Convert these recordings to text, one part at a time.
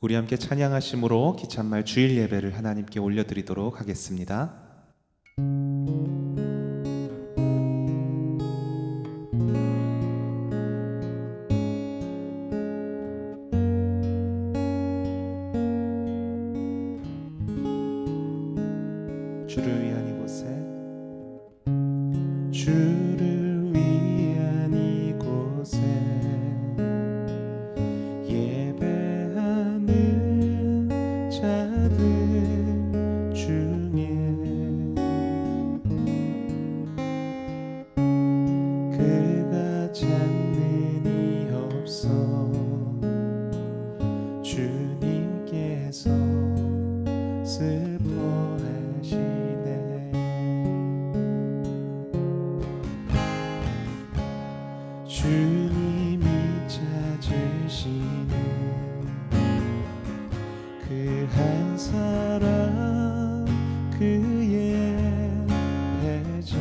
우리 함께 찬양하심으로 기찬말 주일 예배를 하나님께 올려드리도록 하겠습니다. 주를 위한 이곳에, 주를 위한 이곳에 예배하는 자들 중에 그가 찾는 이 없어 주님께서 슬퍼하시네. 주님이 찾으시는 그 한 사람, 그의 배자.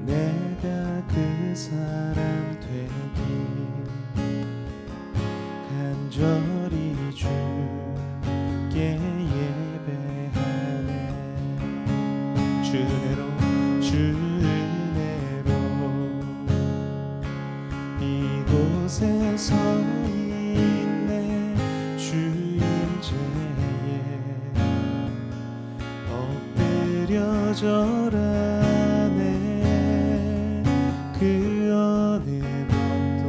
내가 그 사람 되기 간절히 주께 예배하네. 주 은혜로, 주 은혜로 이곳에 서 있네. 주임제에 엎드려 절하네. 그 어느 것도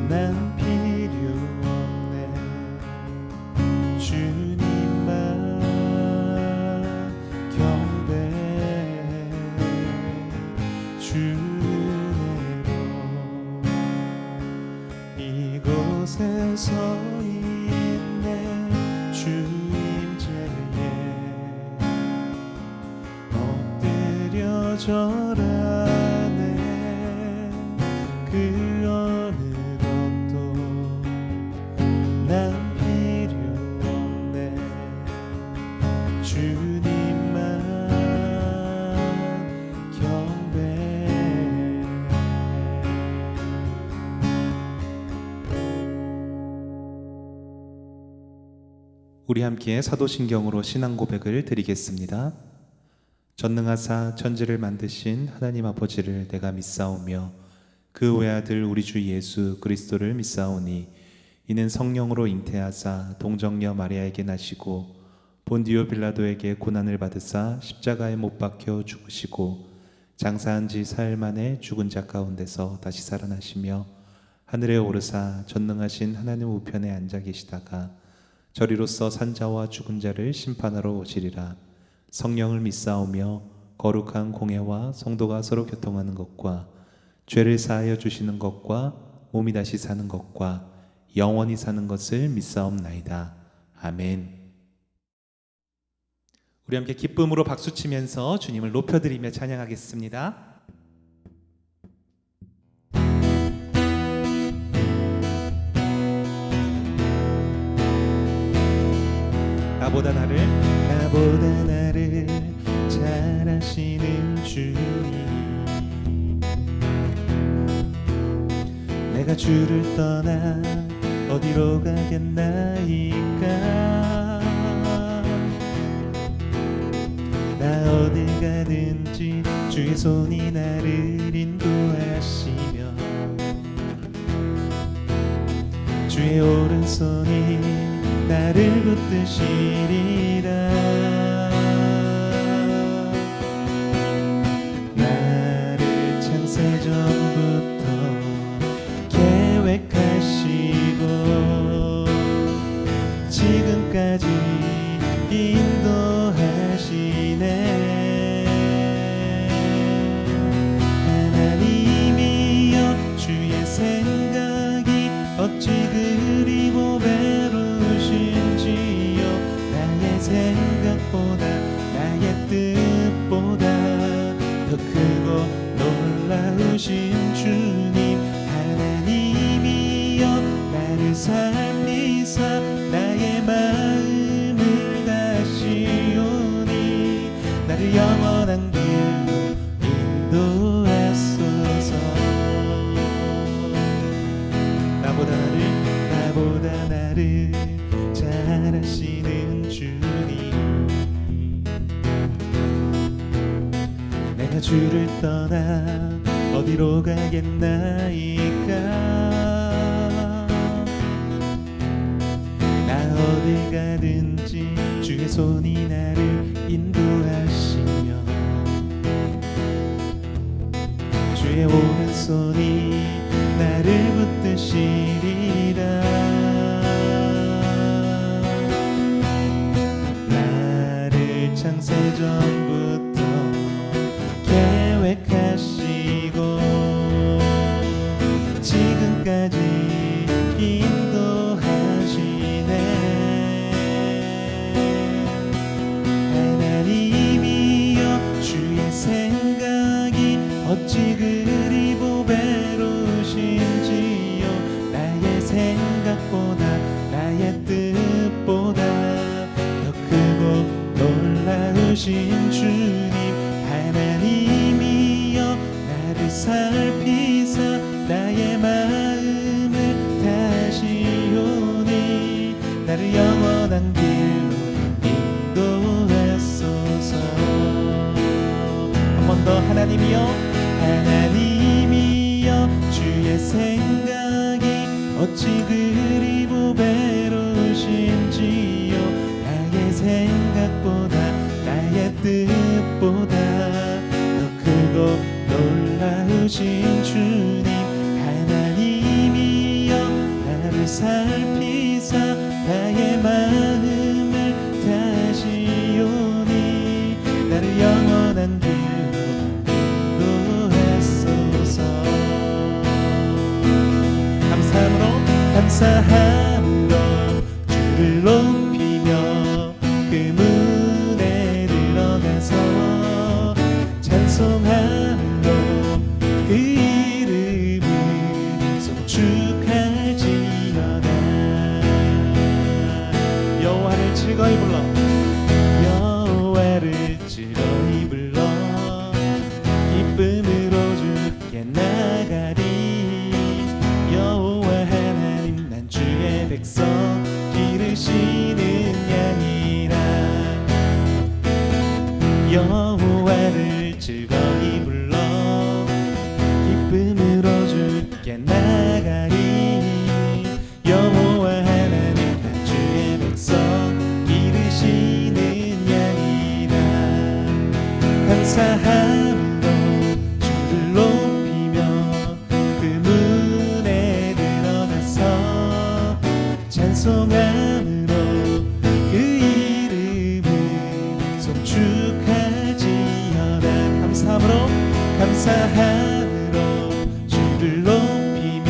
난 필요 없네. 주님만 경배해. 주 은혜로 이곳에 서 있네. 주임제에 엎드려 절하네. 그 어느 것도 난 필요 없네. 주님만 경배해. 우리 함께 사도신경으로 신앙 고백을 드리겠습니다. 전능하사 천지를 만드신 하나님 아버지를 내가 믿사오며 그 외아들 우리 주 예수 그리스도를 믿사오니 이는 성령으로 잉태하사 동정녀 마리아에게 나시고 본디오 빌라도에게 고난을 받으사 십자가에 못 박혀 죽으시고 장사한 지 사흘 만에 죽은 자 가운데서 다시 살아나시며 하늘에 오르사 전능하신 하나님 우편에 앉아 계시다가 저리로서 산자와 죽은 자를 심판하러 오시리라. 성령을 믿사오며 거룩한 공회와 성도가 서로 교통하는 것과 죄를 사하여 주시는 것과 몸이 다시 사는 것과 영원히 사는 것을 믿사옵나이다. 아멘. 우리 함께 기쁨으로 박수치면서 주님을 높여드리며 찬양하겠습니다. 나보다 나를 잘 아시는 주님, 내가 주를 떠나 어디로 가겠나이까. 나 어딜 가든지 주의 손이 나를 인도하시며 주의 오른손이 나를 붙드시리라. 나를 창세전부터 계획하시고 지금까지 인도하시네. 하나님이여 주의 생각이 어찌 그리 고배로우신지요. 나의 생각보다 나의 뜻보다 더 크고 놀라우신 주님. 하나님이여 나를 살리사 나의 마음을 다시오니 나를 영원한 길로 인도하소서. 나보다 나를 잘 아시는 주님, 내가 주를 떠나 어디로 가겠나이까. 나 어딜 가든지 주의 손이 나를 인도하시며 주의 오른손이 나를 붙드시리라. 나를 창세전부터 계획하시고 지금까지 인도하시네. 하나님이여 주의 생각이 어찌 그리 보배로우신지요. 나의 생각보다 나의 뜻보다 더 크고 놀라우신 주님, 하나님이여 나를 살피사 나의 마음을 다시오니 나를 영원한 길로 인도하소서. 한 번 더. 하나님이여 하나님이여 주의 생각이 어찌 그리 보배로우신지요. 나의 생각보다 나의 뜻보다 더 크고 놀라우신 주님, 하나님이여 나를 살피사 나의 마음을 다시오니 나를 영원한 길로 감사함으로 주를 높이며 그 문에 들어가서 찬송함으로 그 이름을 송축할지어다. 여호와를 즐거이 불러 여호와를 즐거이 불러 기쁨으로 주께 나가리. 여호와 하나님 난 주의 백성 기르시는 양이라. 여호와를 즐거이 불러 기쁨으로 주께 나가리. 여호와 하나님 난 주의 백성 기르시는 양이라. 감사함으로 주를 높이며 그 문에 들어가서 찬송함으로 그 이름을 송축할지어다. 감사함으로 주를 높이며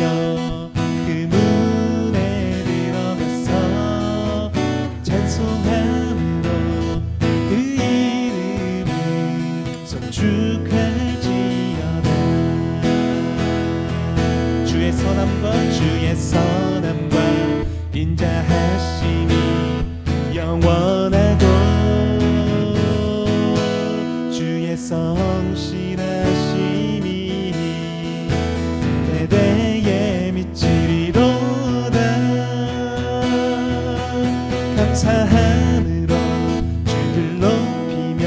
그 문에 들어가서 찬송함으로 그 이름을 송축할지어다. 주의 선함과 인자하심이 영원하고 주의 성실하심이 대대에 미치리로다. 감사함으로 주를 높이며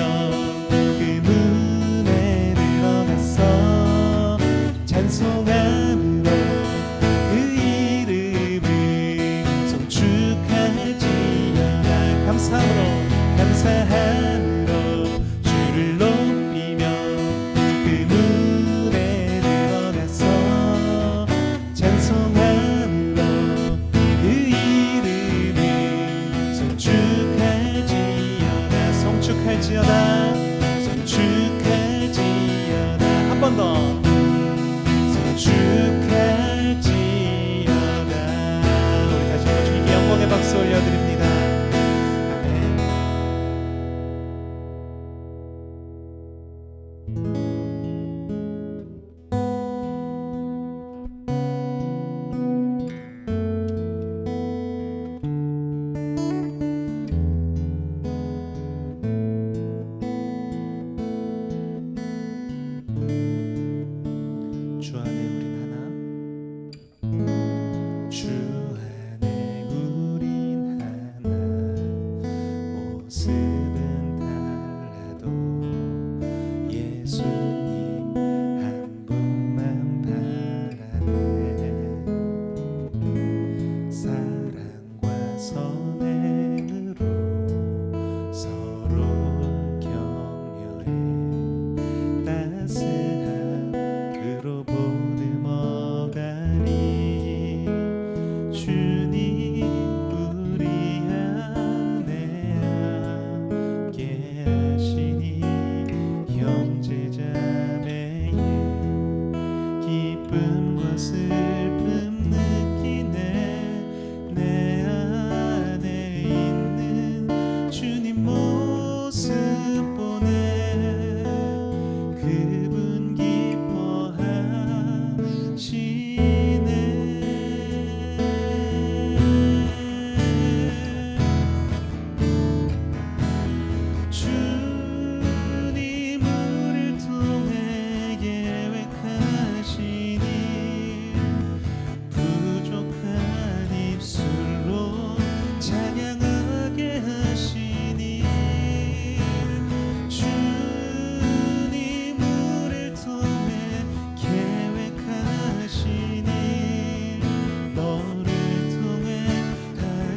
그 문에 들어가서 찬송함으로 그 이름을 송축할지어다. 감사함으로 주를 높이며 그 문에 들어가서 찬송함으로 그 이름을 송축할지어다. 송축할지어다. 한 번 더. 송축할지어다. 우리 다시 한번 주님께 영광의 박수 올려드립니다. 주 안에 우린 하나, 주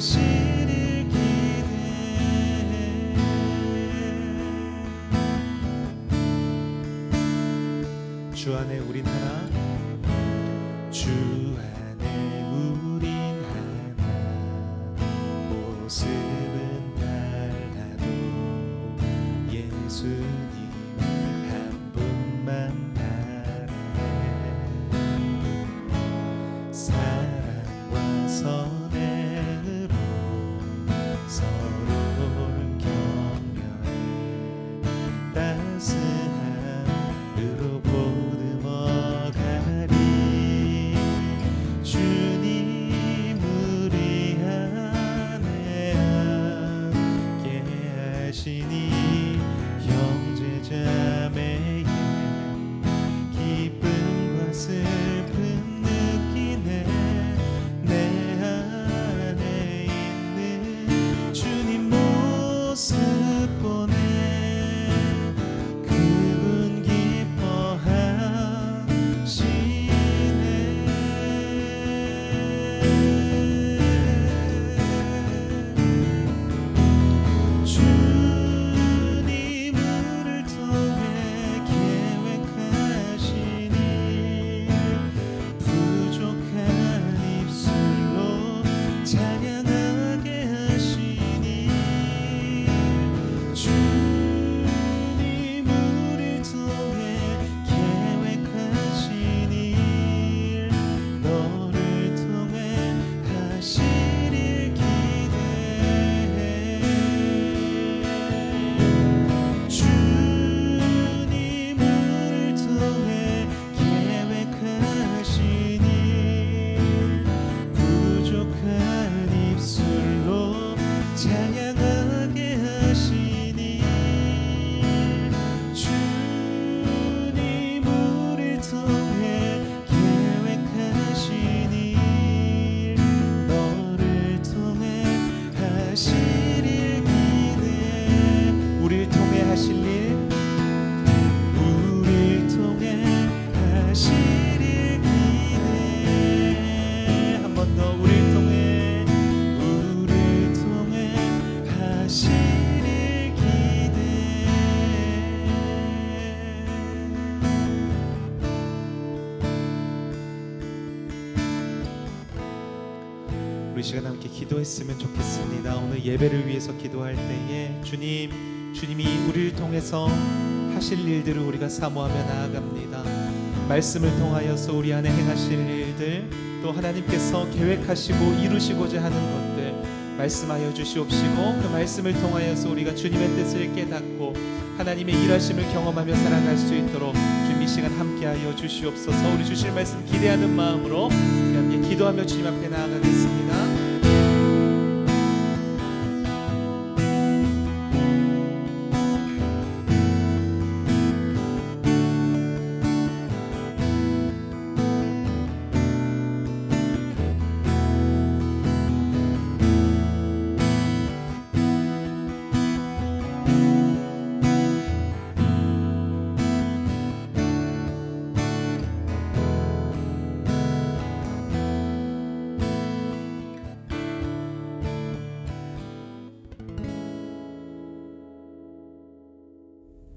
하시길 기대해. 주 안에 우린 하나, 주 안에 우린 하나, 모습은 달라도 예수님 한 분만 바라네. 사랑과 선행으로 서로를 격려해 따스함으로 보듬어 가리. 주님 우리 안에 함께 하시니 형제자매의 기쁨과 슬픔 느끼네. 내 안에 있는 주님 모습 보네. 그분 기뻐하시네. 주님 우리를 통해 계획하신 일, 부족한 입술로 찬양하게 하시니. 주님 우리를 통해 계획하신 일, 너를 통해 하시길 기대해. 주님 우리를 통해 계획하신 일, 부족한 입술로 찬양하게 하시니. 주님 우리를 통해 계획하신 일, 너를 통해 하시길 기대해. 우리를 통해 하실 일, 우리를 통해 하시길 기대해. 한 번 더 우리를 통해, 우리를 통해 하시길 기대해. 우리 시간 함께 기도했으면 좋겠습니다. 오늘 예배를 위해서 기도할 때에 주님이 우리를 통해서 하실 일들을 우리가 사모하며 나아갑니다. 말씀을 통하여서 우리 안에 행하실 일들, 또 하나님께서 계획하시고 이루시고자 하는 것들 말씀하여 주시옵시고, 그 말씀을 통하여서 우리가 주님의 뜻을 깨닫고 하나님의 일하심을 경험하며 살아갈 수 있도록 주님 이 시간 함께하여 주시옵소서. 우리 주실 말씀 기대하는 마음으로 우리 함께 기도하며 주님 앞에 나아가겠습니다.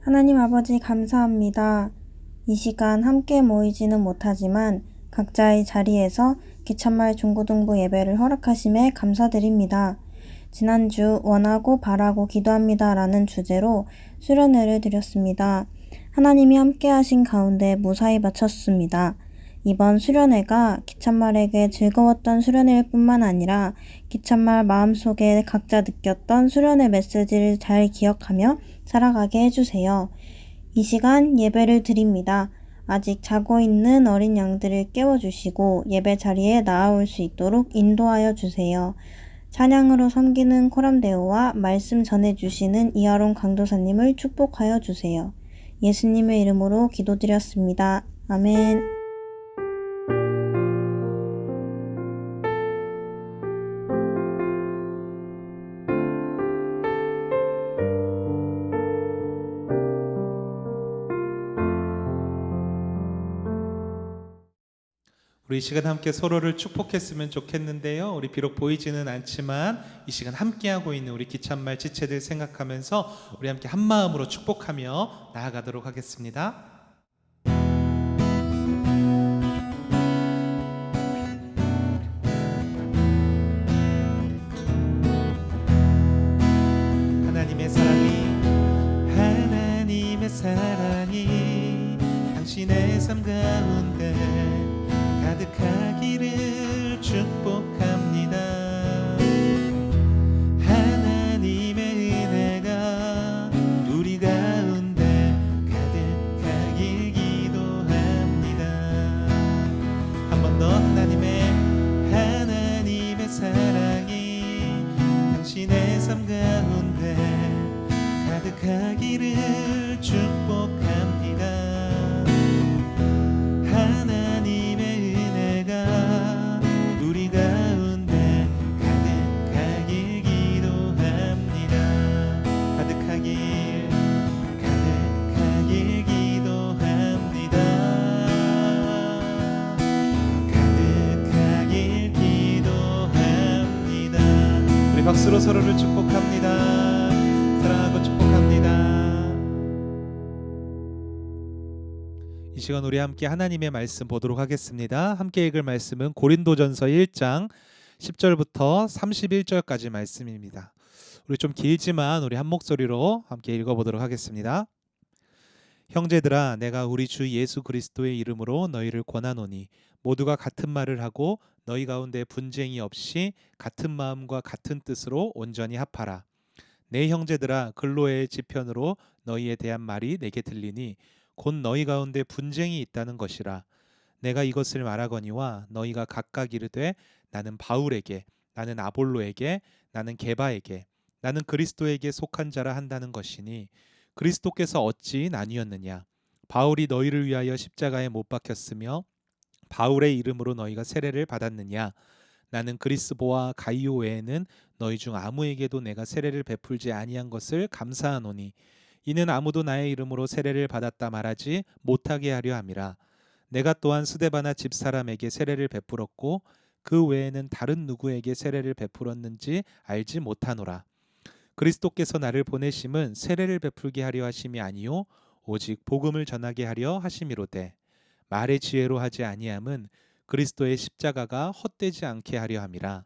하나님 아버지 감사합니다. 이 시간 함께 모이지는 못하지만 각자의 자리에서 기찬말 중고등부 예배를 허락하심에 감사드립니다. 지난주 원하고 바라고 기도합니다 라는 주제로 수련회를 드렸습니다. 하나님이 함께 하신 가운데 무사히 마쳤습니다. 이번 수련회가 기찬말에게 즐거웠던 수련회일 뿐만 아니라 기찬말 마음속에 각자 느꼈던 수련회 메시지를 잘 기억하며 살아가게 해주세요. 이 시간 예배를 드립니다. 아직 자고 있는 어린 양들을 깨워주시고 예배 자리에 나아올 수 있도록 인도하여 주세요. 찬양으로 섬기는 코람데오와 말씀 전해주시는 이하론 강도사님을 축복하여 주세요. 예수님의 이름으로 기도드렸습니다. 아멘. 우리 이 시간 함께 서로를 축복했으면 좋겠는데요. 우리 비록 보이지는 않지만 이 시간 함께하고 있는 우리 기찬말 지체들 생각하면서 우리 함께 한 마음으로 축복하며 나아가도록 하겠습니다. 하나님의 사랑이 당신의 삶 가운데 가득하기를 축복합니다. 하나님의 은혜가 우리 가운데 가득하길 기도합니다. 한 번 더 하나님의 사랑이 당신의 삶 가운데 가득하기를 축복합니다. 하나님의 은혜가 우리 가운데 가득하길 기도합니다. 가득하길 기도합니다. 가득하길 기도합니다. 우리 박수로 서로를 축복합니다. 사랑하고 축복합니다. 이 시간 우리 함께 하나님의 말씀 보도록 하겠습니다. 함께 읽을 말씀은 고린도전서 1장 10절부터 31절까지 말씀입니다. 우리 좀 길지만 우리 한 목소리로 함께 읽어보도록 하겠습니다. 형제들아, 내가 우리 주 예수 그리스도의 이름으로 너희를 권하노니 모두가 같은 말을 하고 너희 가운데 분쟁이 없이 같은 마음과 같은 뜻으로 온전히 합하라. 내 형제들아, 근로의 지편으로 너희에 대한 말이 내게 들리니 곧 너희 가운데 분쟁이 있다는 것이라. 내가 이것을 말하거니와 너희가 각각 이르되 나는 바울에게, 나는 아볼로에게, 나는 게바에게, 나는 그리스도에게 속한 자라 한다는 것이니 그리스도께서 어찌 나뉘었느냐? 바울이 너희를 위하여 십자가에 못 박혔으며 바울의 이름으로 너희가 세례를 받았느냐? 나는 그리스보와 가이오 외에는 너희 중 아무에게도 내가 세례를 베풀지 아니한 것을 감사하노니 이는 아무도 나의 이름으로 세례를 받았다 말하지 못하게 하려 함이라. 내가 또한 스데바나 집사람에게 세례를 베풀었고 그 외에는 다른 누구에게 세례를 베풀었는지 알지 못하노라. 그리스도께서 나를 보내심은 세례를 베풀게 하려 하심이 아니요 오직 복음을 전하게 하려 하심이로되 말의 지혜로 하지 아니함은 그리스도의 십자가가 헛되지 않게 하려 함이라.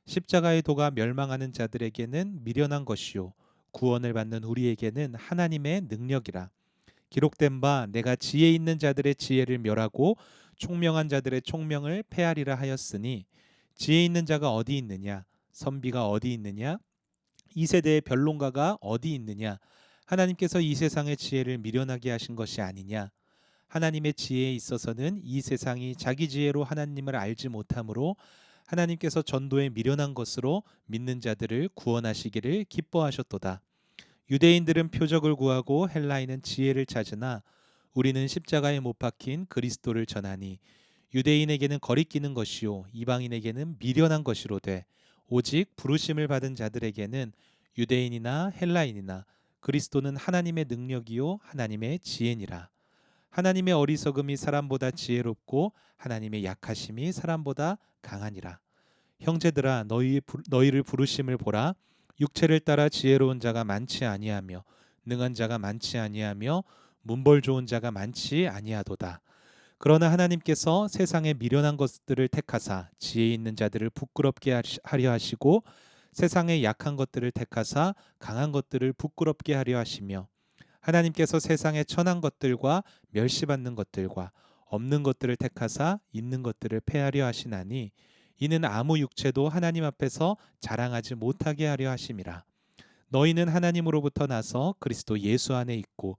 십자가의 도가 멸망하는 자들에게는 미련한 것이요 구원을 받는 우리에게는 하나님의 능력이라. 기록된 바 내가 지혜 있는 자들의 지혜를 멸하고 총명한 자들의 총명을 패하리라 하였으니 지혜 있는 자가 어디 있느냐? 선비가 어디 있느냐? 이 세대의 변론가가 어디 있느냐? 하나님께서 이 세상의 지혜를 미련하게 하신 것이 아니냐? 하나님의 지혜에 있어서는 이 세상이 자기 지혜로 하나님을 알지 못하므로 하나님께서 전도에 미련한 것으로 믿는 자들을 구원하시기를 기뻐하셨도다. 유대인들은 표적을 구하고 헬라인은 지혜를 찾으나 우리는 십자가에 못 박힌 그리스도를 전하니 유대인에게는 거리끼는 것이요 이방인에게는 미련한 것이로되 오직 부르심을 받은 자들에게는 유대인이나 헬라인이나 그리스도는 하나님의 능력이요 하나님의 지혜니라. 하나님의 어리석음이 사람보다 지혜롭고 하나님의 약하심이 사람보다 강하니라. 형제들아, 너희를 부르심을 보라. 육체를 따라 지혜로운 자가 많지 아니하며 능한 자가 많지 아니하며 문벌 좋은 자가 많지 아니하도다. 그러나 하나님께서 세상의 미련한 것들을 택하사 지혜 있는 자들을 부끄럽게 하려 하시고 세상의 약한 것들을 택하사 강한 것들을 부끄럽게 하려 하시며 하나님께서 세상의 천한 것들과 멸시받는 것들과 없는 것들을 택하사 있는 것들을 패하려 하시나니 이는 아무 육체도 하나님 앞에서 자랑하지 못하게 하려 하심이라. 너희는 하나님으로부터 나서 그리스도 예수 안에 있고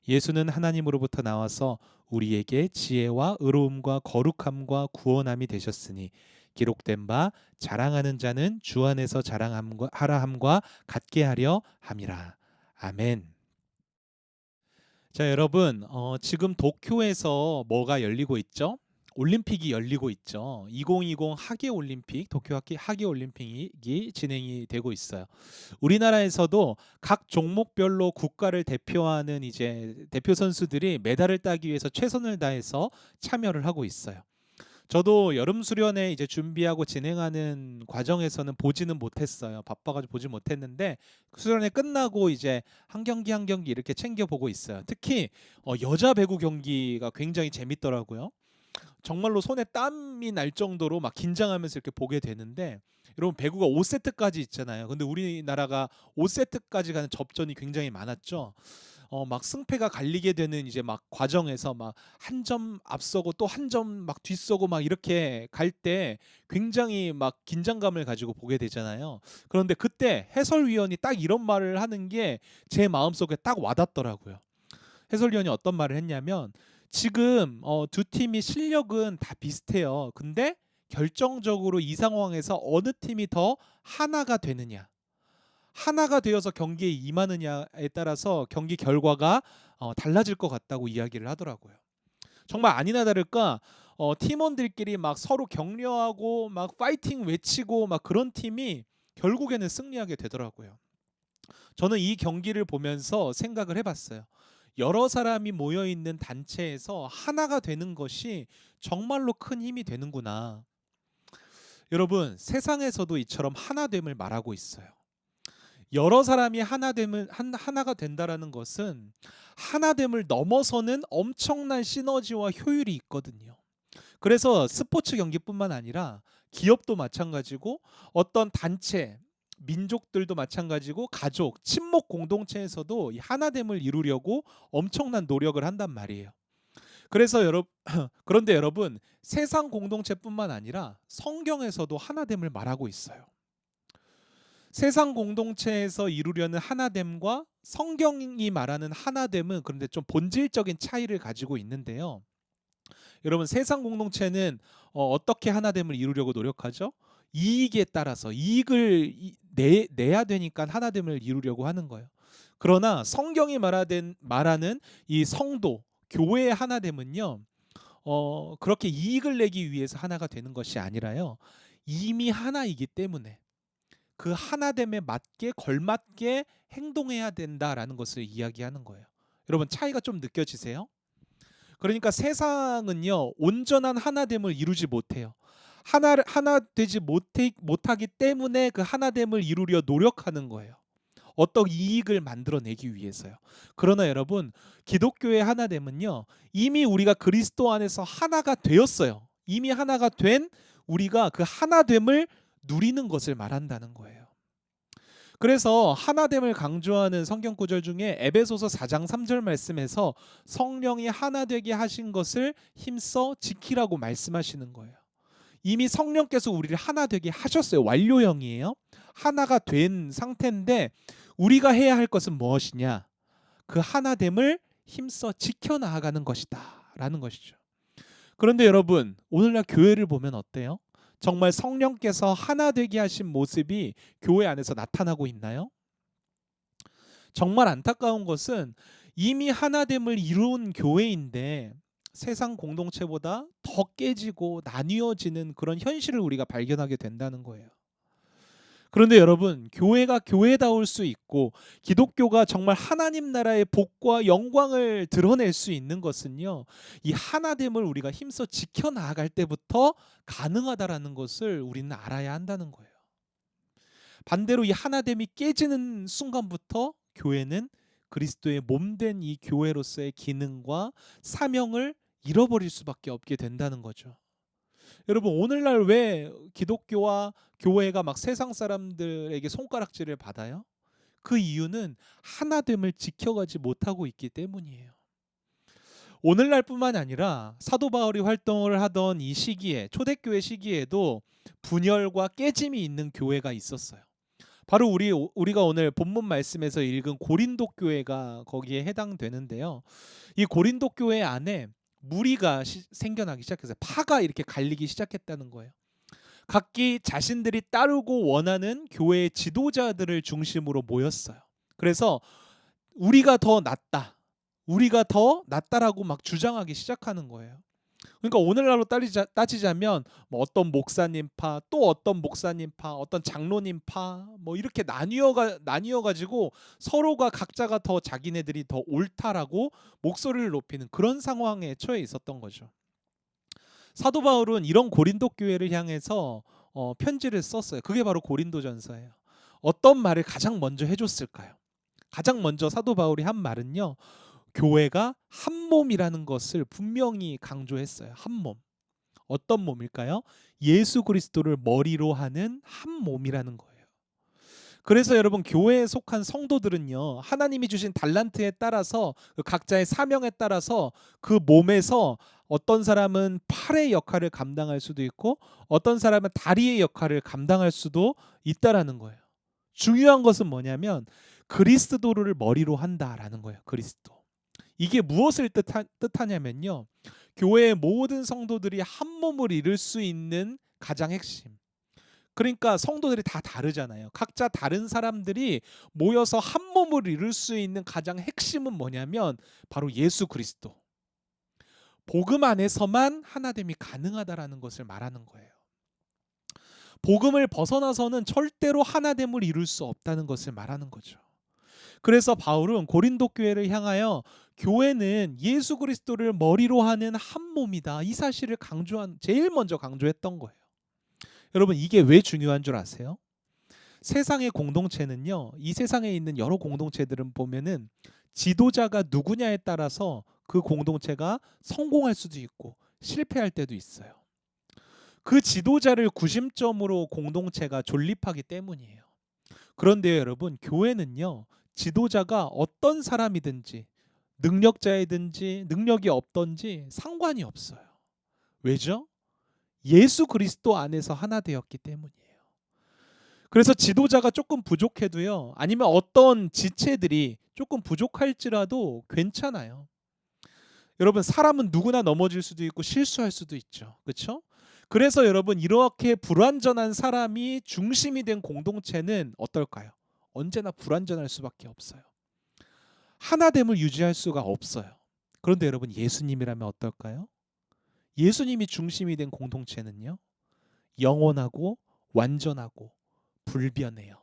예수는 하나님으로부터 나와서 우리에게 지혜와 의로움과 거룩함과 구원함이 되셨으니 기록된 바 자랑하는 자는 주 안에서 자랑하라 함과 같게 하려 함이라. 아멘. 자, 여러분, 지금 도쿄에서 뭐가 열리고 있죠? 올림픽이 열리고 있죠. 2020 하계 올림픽, 도쿄 하계 올림픽이 진행이 되고 있어요. 우리나라에서도 각 종목별로 국가를 대표하는 이제 대표 선수들이 메달을 따기 위해서 최선을 다해서 참여를 하고 있어요. 저도 여름 수련회 이제 준비하고 진행하는 과정에서는 보지는 못했어요. 바빠가지고 보지 못했는데 수련회 끝나고 이제 한 경기 한 경기 이렇게 챙겨 보고 있어요. 특히 여자 배구 경기가 굉장히 재밌더라고요. 정말로 손에 땀이 날 정도로 막 긴장하면서 이렇게 보게 되는데, 여러분 배구가 5세트까지 있잖아요. 근데 우리나라가 5세트까지 가는 접전이 굉장히 많았죠. 막 승패가 갈리게 되는 이제 막 과정에서 막 한 점 앞서고 또 한 점 막 뒤서고 막 이렇게 갈 때 굉장히 막 긴장감을 가지고 보게 되잖아요. 그런데 그때 해설위원이 딱 이런 말을 하는 게 제 마음속에 딱 와닿더라고요. 해설위원이 어떤 말을 했냐면, 지금 두 팀이 실력은 다 비슷해요. 근데 결정적으로 이 상황에서 어느 팀이 더 하나가 되느냐, 하나가 되어서 경기에 임하느냐에 따라서 경기 결과가 달라질 것 같다고 이야기를 하더라고요. 정말 아니나 다를까 팀원들끼리 막 서로 격려하고 막 파이팅 외치고 막 그런 팀이 결국에는 승리하게 되더라고요. 저는 이 경기를 보면서 생각을 해봤어요. 여러 사람이 모여 있는 단체에서 하나가 되는 것이 정말로 큰 힘이 되는구나. 여러분, 세상에서도 이처럼 하나됨을 말하고 있어요. 여러 사람이 하나가 된다라는 것은 하나됨을 넘어서는 엄청난 시너지와 효율이 있거든요. 그래서 스포츠 경기뿐만 아니라 기업도 마찬가지고, 어떤 단체, 민족들도 마찬가지고, 가족, 친목 공동체에서도 이 하나됨을 이루려고 엄청난 노력을 한단 말이에요. 그래서 그런데 여러분, 세상 공동체뿐만 아니라 성경에서도 하나됨을 말하고 있어요. 세상 공동체에서 이루려는 하나됨과 성경이 말하는 하나됨은 그런데 좀 본질적인 차이를 가지고 있는데요. 여러분, 세상 공동체는 어떻게 하나됨을 이루려고 노력하죠? 이익에 따라서 이익을 내야 되니까 하나됨을 이루려고 하는 거예요. 그러나 성경이 말하는 이 성도, 교회의 하나됨은요, 그렇게 이익을 내기 위해서 하나가 되는 것이 아니라요, 이미 하나이기 때문에 그 하나됨에 맞게 걸맞게 행동해야 된다라는 것을 이야기하는 거예요. 여러분, 차이가 좀 느껴지세요? 그러니까 세상은요, 온전한 하나됨을 이루지 못해요. 하나 되지 못하기 때문에 그 하나됨을 이루려 노력하는 거예요. 어떤 이익을 만들어내기 위해서요. 그러나 여러분, 기독교의 하나됨은요, 이미 우리가 그리스도 안에서 하나가 되었어요. 이미 하나가 된 우리가 그 하나됨을 누리는 것을 말한다는 거예요. 그래서 하나됨을 강조하는 성경 구절 중에 에베소서 4장 3절 말씀에서 성령이 하나 되게 하신 것을 힘써 지키라고 말씀하시는 거예요. 이미 성령께서 우리를 하나 되게 하셨어요. 완료형이에요. 하나가 된 상태인데 우리가 해야 할 것은 무엇이냐? 그 하나됨을 힘써 지켜나가는 것이다 라는 것이죠. 그런데 여러분, 오늘날 교회를 보면 어때요? 정말 성령께서 하나 되게 하신 모습이 교회 안에서 나타나고 있나요? 정말 안타까운 것은 이미 하나됨을 이룬 교회인데 세상 공동체보다 더 깨지고 나뉘어지는 그런 현실을 우리가 발견하게 된다는 거예요. 그런데 여러분, 교회가 교회다울 수 있고 기독교가 정말 하나님 나라의 복과 영광을 드러낼 수 있는 것은요, 이 하나됨을 우리가 힘써 지켜나갈 때부터 가능하다라는 것을 우리는 알아야 한다는 거예요. 반대로 이 하나됨이 깨지는 순간부터 교회는 그리스도의 몸된 이 교회로서의 기능과 사명을 잃어버릴 수밖에 없게 된다는 거죠. 여러분, 오늘날 왜 기독교와 교회가 막 세상 사람들에게 손가락질을 받아요? 그 이유는 하나됨을 지켜가지 못하고 있기 때문이에요. 오늘날뿐만 아니라 사도 바울이 활동을 하던 이 시기에, 초대교회 시기에도 분열과 깨짐이 있는 교회가 있었어요. 바로 우리가 오늘 본문 말씀에서 읽은 고린도 교회가 거기에 해당되는데요. 이 고린도 교회 안에 무리가 생겨나기 시작했어요. 파가 이렇게 갈리기 시작했다는 거예요. 각기 자신들이 따르고 원하는 교회의 지도자들을 중심으로 모였어요. 그래서 우리가 더 낫다, 우리가 더 낫다라고 막 주장하기 시작하는 거예요. 그러니까 오늘날로 따지자면 뭐 어떤 목사님파, 또 어떤 목사님파, 어떤 장로님파, 뭐 이렇게 나뉘어 가지고 서로가 각자가 더 자기네들이 더 옳다라고 목소리를 높이는 그런 상황에 처해 있었던 거죠. 사도 바울은 이런 고린도 교회를 향해서 편지를 썼어요. 그게 바로 고린도전서예요. 어떤 말을 가장 먼저 해줬을까요? 가장 먼저 사도 바울이 한 말은요, 교회가 한 몸이라는 것을 분명히 강조했어요. 한 몸. 어떤 몸일까요? 예수 그리스도를 머리로 하는 한 몸이라는 거예요. 그래서 여러분, 교회에 속한 성도들은요, 하나님이 주신 달란트에 따라서, 그 각자의 사명에 따라서 그 몸에서 어떤 사람은 팔의 역할을 감당할 수도 있고 어떤 사람은 다리의 역할을 감당할 수도 있다라는 거예요. 중요한 것은 뭐냐면 그리스도를 머리로 한다라는 거예요. 그리스도. 이게 무엇을 뜻하냐면요, 교회의 모든 성도들이 한 몸을 이룰 수 있는 가장 핵심. 그러니까 성도들이 다 다르잖아요. 각자 다른 사람들이 모여서 한 몸을 이룰 수 있는 가장 핵심은 뭐냐면 바로 예수 그리스도. 복음 안에서만 하나됨이 가능하다라는 것을 말하는 거예요. 복음을 벗어나서는 절대로 하나됨을 이룰 수 없다는 것을 말하는 거죠. 그래서 바울은 고린도 교회를 향하여 교회는 예수 그리스도를 머리로 하는 한 몸이다, 이 사실을 제일 먼저 강조했던 거예요. 여러분, 이게 왜 중요한 줄 아세요? 세상의 공동체는요, 이 세상에 있는 여러 공동체들은 보면은 지도자가 누구냐에 따라서 그 공동체가 성공할 수도 있고 실패할 때도 있어요. 그 지도자를 구심점으로 공동체가 존립하기 때문이에요. 그런데 여러분, 교회는요, 지도자가 어떤 사람이든지 능력자이든지 능력이 없든지 상관이 없어요. 왜죠? 예수 그리스도 안에서 하나 되었기 때문이에요. 그래서 지도자가 조금 부족해도요, 아니면 어떤 지체들이 조금 부족할지라도 괜찮아요. 여러분, 사람은 누구나 넘어질 수도 있고 실수할 수도 있죠. 그렇죠? 그래서 여러분, 이렇게 불완전한 사람이 중심이 된 공동체는 어떨까요? 언제나 불완전할 수밖에 없어요. 하나됨을 유지할 수가 없어요. 그런데 여러분, 예수님이라면 어떨까요? 예수님이 중심이 된 공동체는요, 영원하고 완전하고 불변해요.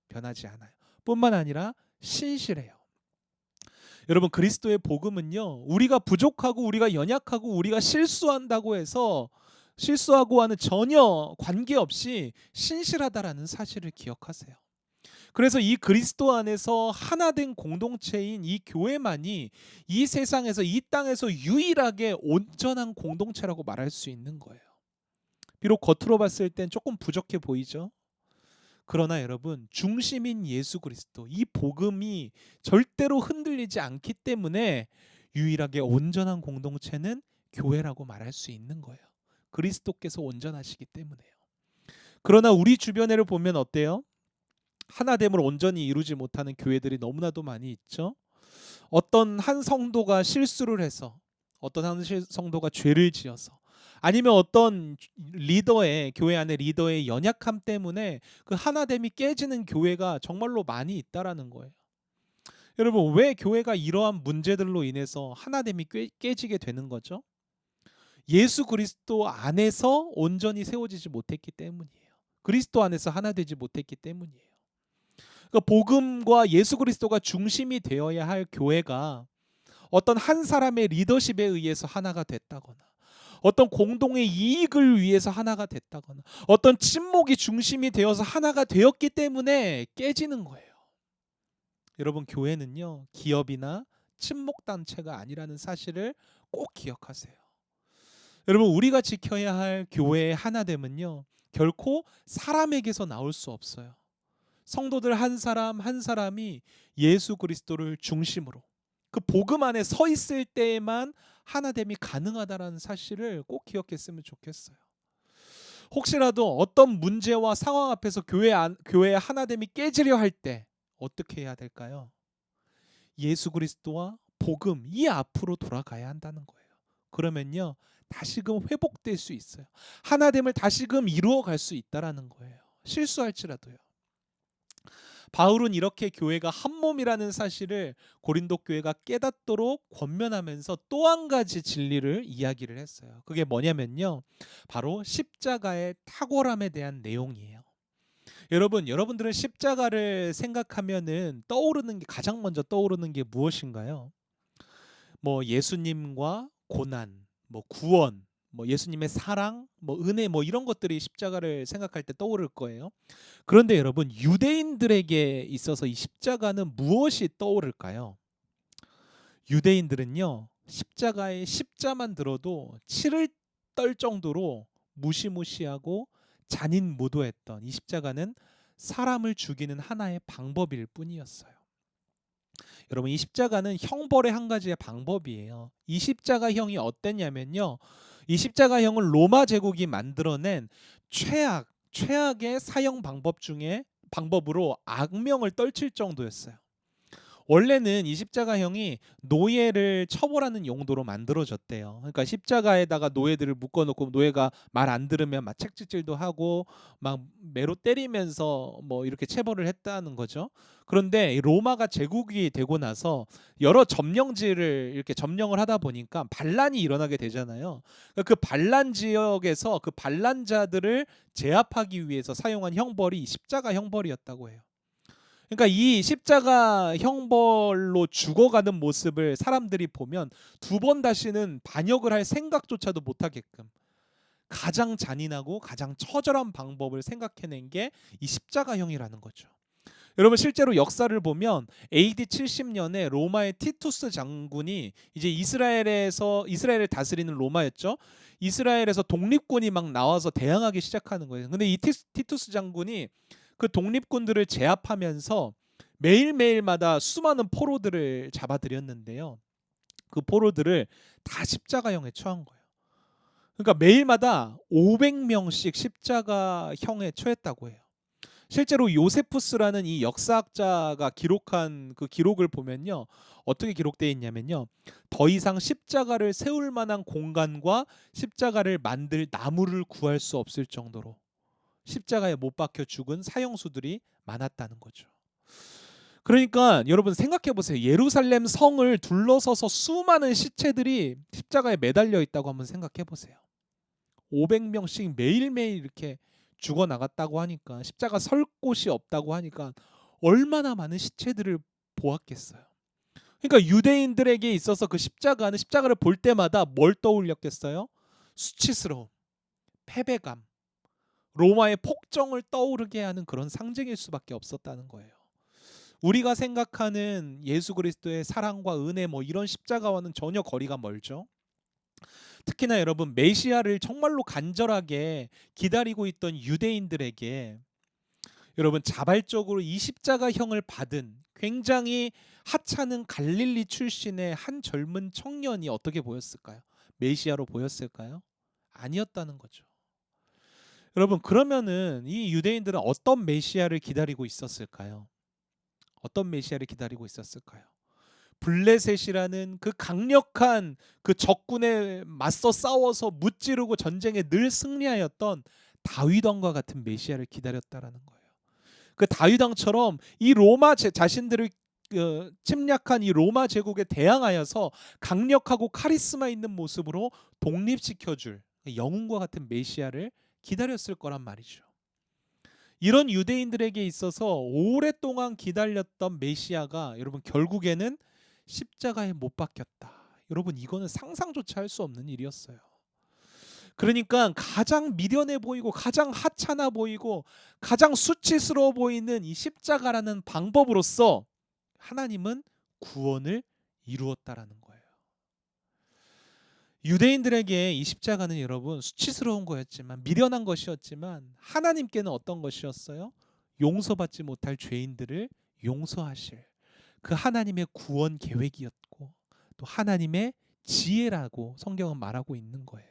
변하지 않아요. 뿐만 아니라 신실해요. 여러분, 그리스도의 복음은요, 우리가 부족하고 우리가 연약하고 우리가 실수한다고 해서 실수하고와는 전혀 관계없이 신실하다라는 사실을 기억하세요. 그래서 이 그리스도 안에서 하나된 공동체인 이 교회만이 이 세상에서, 이 땅에서 유일하게 온전한 공동체라고 말할 수 있는 거예요. 비록 겉으로 봤을 땐 조금 부족해 보이죠. 그러나 여러분, 중심인 예수 그리스도, 이 복음이 절대로 흔들리지 않기 때문에 유일하게 온전한 공동체는 교회라고 말할 수 있는 거예요. 그리스도께서 온전하시기 때문에요. 그러나 우리 주변에를 보면 어때요? 하나됨을 온전히 이루지 못하는 교회들이 너무나도 많이 있죠. 어떤 한 성도가 실수를 해서, 어떤 한 성도가 죄를 지어서, 아니면 어떤 교회 안에 리더의 연약함 때문에 그 하나됨이 깨지는 교회가 정말로 많이 있다라는 거예요. 여러분, 왜 교회가 이러한 문제들로 인해서 하나됨이 깨지게 되는 거죠? 예수 그리스도 안에서 온전히 세워지지 못했기 때문이에요. 그리스도 안에서 하나 되지 못했기 때문이에요. 그러니까 복음과 예수 그리스도가 중심이 되어야 할 교회가 어떤 한 사람의 리더십에 의해서 하나가 됐다거나, 어떤 공동의 이익을 위해서 하나가 됐다거나, 어떤 친목이 중심이 되어서 하나가 되었기 때문에 깨지는 거예요. 여러분, 교회는요, 기업이나 친목 단체가 아니라는 사실을 꼭 기억하세요. 여러분, 우리가 지켜야 할 교회의 하나됨은요, 결코 사람에게서 나올 수 없어요. 성도들 한 사람 한 사람이 예수 그리스도를 중심으로 그 복음 안에 서 있을 때에만 하나됨이 가능하다는 사실을 꼭 기억했으면 좋겠어요. 혹시라도 어떤 문제와 상황 앞에서 교회의 하나됨이 깨지려 할 때 어떻게 해야 될까요? 예수 그리스도와 복음 이 앞으로 돌아가야 한다는 거예요. 그러면요, 다시금 회복될 수 있어요. 하나됨을 다시금 이루어 갈 수 있다라는 거예요. 실수할지라도요. 바울은 이렇게 교회가 한 몸이라는 사실을 고린도 교회가 깨닫도록 권면하면서 또 한 가지 진리를 이야기를 했어요. 그게 뭐냐면요, 바로 십자가의 탁월함에 대한 내용이에요. 여러분들은 십자가를 생각하면은 가장 먼저 떠오르는 게 무엇인가요? 뭐 예수님과 고난, 뭐 구원, 뭐 예수님의 사랑, 뭐 은혜, 뭐 이런 것들이 십자가를 생각할 때 떠오를 거예요. 그런데 여러분, 유대인들에게 있어서 이 십자가는 무엇이 떠오를까요? 유대인들은요, 십자가의 십자만 들어도 치를 떨 정도로 무시무시하고 잔인무도했던 이 십자가는 사람을 죽이는 하나의 방법일 뿐이었어요. 여러분, 이 십자가는 형벌의 한 가지의 방법이에요. 이 십자가형이 어땠냐면요, 이 십자가형은 로마 제국이 만들어낸 최악의 사형 방법 중에 방법으로 악명을 떨칠 정도였어요. 원래는 이 십자가형이 노예를 처벌하는 용도로 만들어졌대요. 그러니까 십자가에다가 노예들을 묶어놓고 노예가 말 안 들으면 막 책짓질도 하고 막 매로 때리면서 뭐 이렇게 체벌을 했다는 거죠. 그런데 이 로마가 제국이 되고 나서 여러 점령지를 이렇게 점령을 하다 보니까 반란이 일어나게 되잖아요. 그러니까 그 반란 지역에서 그 반란자들을 제압하기 위해서 사용한 형벌이 이 십자가 형벌이었다고 해요. 그러니까 이 십자가 형벌로 죽어가는 모습을 사람들이 보면 두 번 다시는 반역을 할 생각조차도 못하게끔 가장 잔인하고 가장 처절한 방법을 생각해낸 게 이 십자가형이라는 거죠. 여러분, 실제로 역사를 보면 AD 70년에 로마의 티투스 장군이 이제 이스라엘을 다스리는 로마였죠. 이스라엘에서 독립군이 막 나와서 대항하기 시작하는 거예요. 근데 이 티투스 장군이 그 독립군들을 제압하면서 매일매일마다 수많은 포로들을 잡아들였는데요. 그 포로들을 다 십자가형에 처한 거예요. 그러니까 매일마다 500명씩 십자가형에 처했다고 해요. 실제로 요세푸스라는 이 역사학자가 기록한 그 기록을 보면요, 어떻게 기록되어 있냐면요, 더 이상 십자가를 세울 만한 공간과 십자가를 만들 나무를 구할 수 없을 정도로 십자가에 못 박혀 죽은 사형수들이 많았다는 거죠. 그러니까 여러분, 생각해 보세요. 예루살렘 성을 둘러서서 수많은 시체들이 십자가에 매달려 있다고 한번 생각해 보세요. 500명씩 매일매일 이렇게 죽어 나갔다고 하니까, 십자가 설 곳이 없다고 하니까 얼마나 많은 시체들을 보았겠어요. 그러니까 유대인들에게 있어서 그 십자가를 볼 때마다 뭘 떠올렸겠어요? 수치스러움, 패배감, 로마의 폭정을 떠오르게 하는 그런 상징일 수밖에 없었다는 거예요. 우리가 생각하는 예수 그리스도의 사랑과 은혜, 뭐 이런 십자가와는 전혀 거리가 멀죠. 특히나 여러분, 메시아를 정말로 간절하게 기다리고 있던 유대인들에게 여러분, 자발적으로 이 십자가형을 받은 굉장히 하찮은 갈릴리 출신의 한 젊은 청년이 어떻게 보였을까요? 메시아로 보였을까요? 아니었다는 거죠. 여러분, 그러면은 이 유대인들은 어떤 메시아를 기다리고 있었을까요? 어떤 메시아를 기다리고 있었을까요? 블레셋이라는 그 강력한 그 적군에 맞서 싸워서 무찌르고 전쟁에 늘 승리하였던 다윗 왕과 같은 메시아를 기다렸다라는 거예요. 그 다윗 왕처럼 이 로마 자신들을 침략한 이 로마 제국에 대항하여서 강력하고 카리스마 있는 모습으로 독립시켜줄 영웅과 같은 메시아를 기다렸을 거란 말이죠. 이런 유대인들에게 있어서 오랫동안 기다렸던 메시아가 여러분 결국에는 십자가에 못 박혔다. 여러분, 이거는 상상조차 할 수 없는 일이었어요. 그러니까 가장 미련해 보이고 가장 하찮아 보이고 가장 수치스러워 보이는 이 십자가라는 방법으로서 하나님은 구원을 이루었다라는 거예요. 유대인들에게 이 십자가는 여러분 수치스러운 거였지만, 미련한 것이었지만, 하나님께는 어떤 것이었어요? 용서받지 못할 죄인들을 용서하실 그 하나님의 구원 계획이었고, 또 하나님의 지혜라고 성경은 말하고 있는 거예요.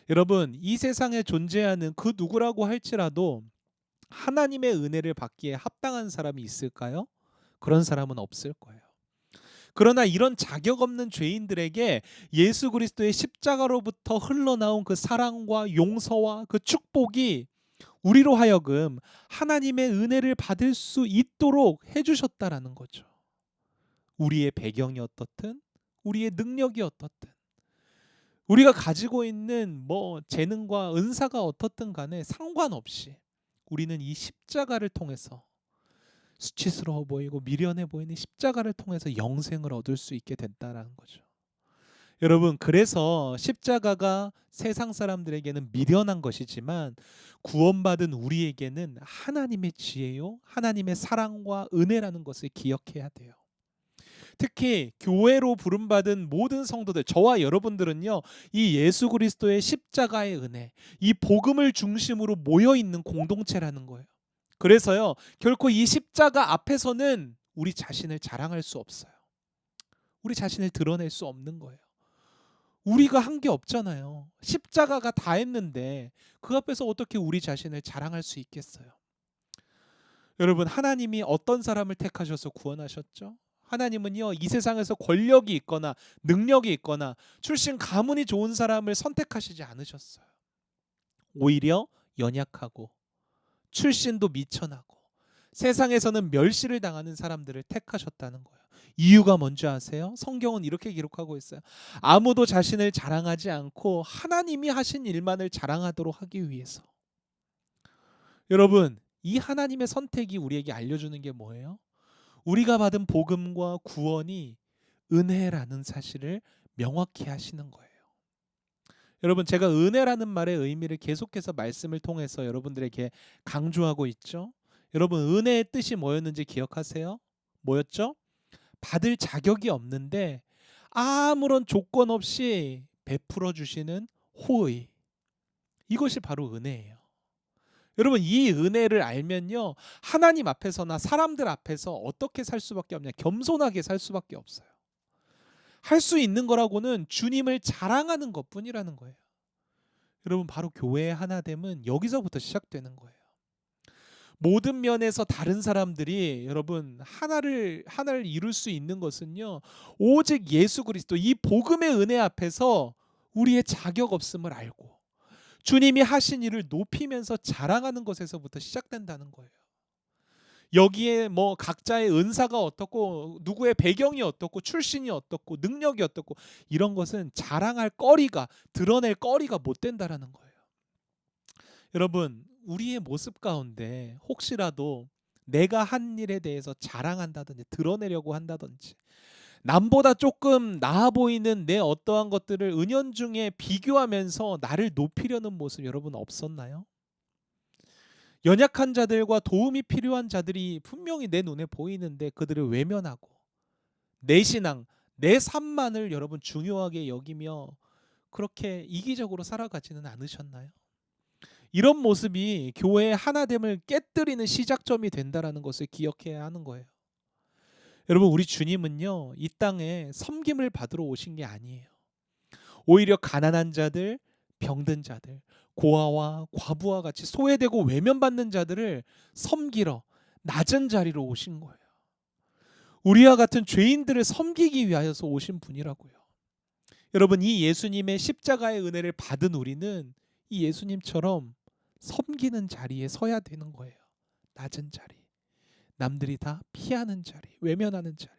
여러분, 이 세상에 존재하는 그 누구라고 할지라도 하나님의 은혜를 받기에 합당한 사람이 있을까요? 그런 사람은 없을 거예요. 그러나 이런 자격 없는 죄인들에게 예수 그리스도의 십자가로부터 흘러나온 그 사랑과 용서와 그 축복이 우리로 하여금 하나님의 은혜를 받을 수 있도록 해주셨다라는 거죠. 우리의 배경이 어떻든, 우리의 능력이 어떻든, 우리가 가지고 있는 뭐 재능과 은사가 어떻든 간에 상관없이 우리는 이 십자가를 통해서, 수치스러워 보이고 미련해 보이는 십자가를 통해서 영생을 얻을 수 있게 된다라는 거죠. 여러분, 그래서 십자가가 세상 사람들에게는 미련한 것이지만 구원받은 우리에게는 하나님의 지혜요, 하나님의 사랑과 은혜라는 것을 기억해야 돼요. 특히 교회로 부름받은 모든 성도들, 저와 여러분들은요, 이 예수 그리스도의 십자가의 은혜, 이 복음을 중심으로 모여 있는 공동체라는 거예요. 그래서요, 결코 이 십자가 앞에서는 우리 자신을 자랑할 수 없어요. 우리 자신을 드러낼 수 없는 거예요. 우리가 한 게 없잖아요. 십자가가 다 했는데 그 앞에서 어떻게 우리 자신을 자랑할 수 있겠어요? 여러분, 하나님이 어떤 사람을 택하셔서 구원하셨죠? 하나님은요, 이 세상에서 권력이 있거나 능력이 있거나 출신 가문이 좋은 사람을 선택하시지 않으셨어요. 오히려 연약하고 출신도 미천하고 세상에서는 멸시를 당하는 사람들을 택하셨다는 거예요. 이유가 뭔지 아세요? 성경은 이렇게 기록하고 있어요. 아무도 자신을 자랑하지 않고 하나님이 하신 일만을 자랑하도록 하기 위해서. 여러분, 이 하나님의 선택이 우리에게 알려주는 게 뭐예요? 우리가 받은 복음과 구원이 은혜라는 사실을 명확히 하시는 거예요. 여러분, 제가 은혜라는 말의 의미를 계속해서 말씀을 통해서 여러분들에게 강조하고 있죠. 여러분, 은혜의 뜻이 뭐였는지 기억하세요? 뭐였죠? 받을 자격이 없는데 아무런 조건 없이 베풀어 주시는 호의. 이것이 바로 은혜예요. 여러분, 이 은혜를 알면요, 하나님 앞에서나 사람들 앞에서 어떻게 살 수밖에 없냐? 겸손하게 살 수밖에 없어요. 할 수 있는 거라고는 주님을 자랑하는 것뿐이라는 거예요. 여러분, 바로 교회의 하나됨은 여기서부터 시작되는 거예요. 모든 면에서 다른 사람들이 여러분 하나를 이룰 수 있는 것은요, 오직 예수 그리스도 이 복음의 은혜 앞에서 우리의 자격 없음을 알고 주님이 하신 일을 높이면서 자랑하는 것에서부터 시작된다는 거예요. 여기에 뭐 각자의 은사가 어떻고 누구의 배경이 어떻고 출신이 어떻고 능력이 어떻고 이런 것은 자랑할 거리가, 드러낼 거리가 못 된다라는 거예요. 여러분, 우리의 모습 가운데 혹시라도 내가 한 일에 대해서 자랑한다든지 드러내려고 한다든지 남보다 조금 나아 보이는 내 어떠한 것들을 은연중에 비교하면서 나를 높이려는 모습 여러분 없었나요? 연약한 자들과 도움이 필요한 자들이 분명히 내 눈에 보이는데 그들을 외면하고 내 신앙, 내 삶만을 여러분 중요하게 여기며 그렇게 이기적으로 살아가지는 않으셨나요? 이런 모습이 교회의 하나됨을 깨뜨리는 시작점이 된다라는 것을 기억해야 하는 거예요. 여러분, 우리 주님은요, 이 땅에 섬김을 받으러 오신 게 아니에요. 오히려 가난한 자들, 병든 자들, 고아와 과부와 같이 소외되고 외면받는 자들을 섬기러 낮은 자리로 오신 거예요. 우리와 같은 죄인들을 섬기기 위하여서 오신 분이라고요. 여러분, 이 예수님의 십자가의 은혜를 받은 우리는 이 예수님처럼 섬기는 자리에 서야 되는 거예요. 낮은 자리, 남들이 다 피하는 자리, 외면하는 자리,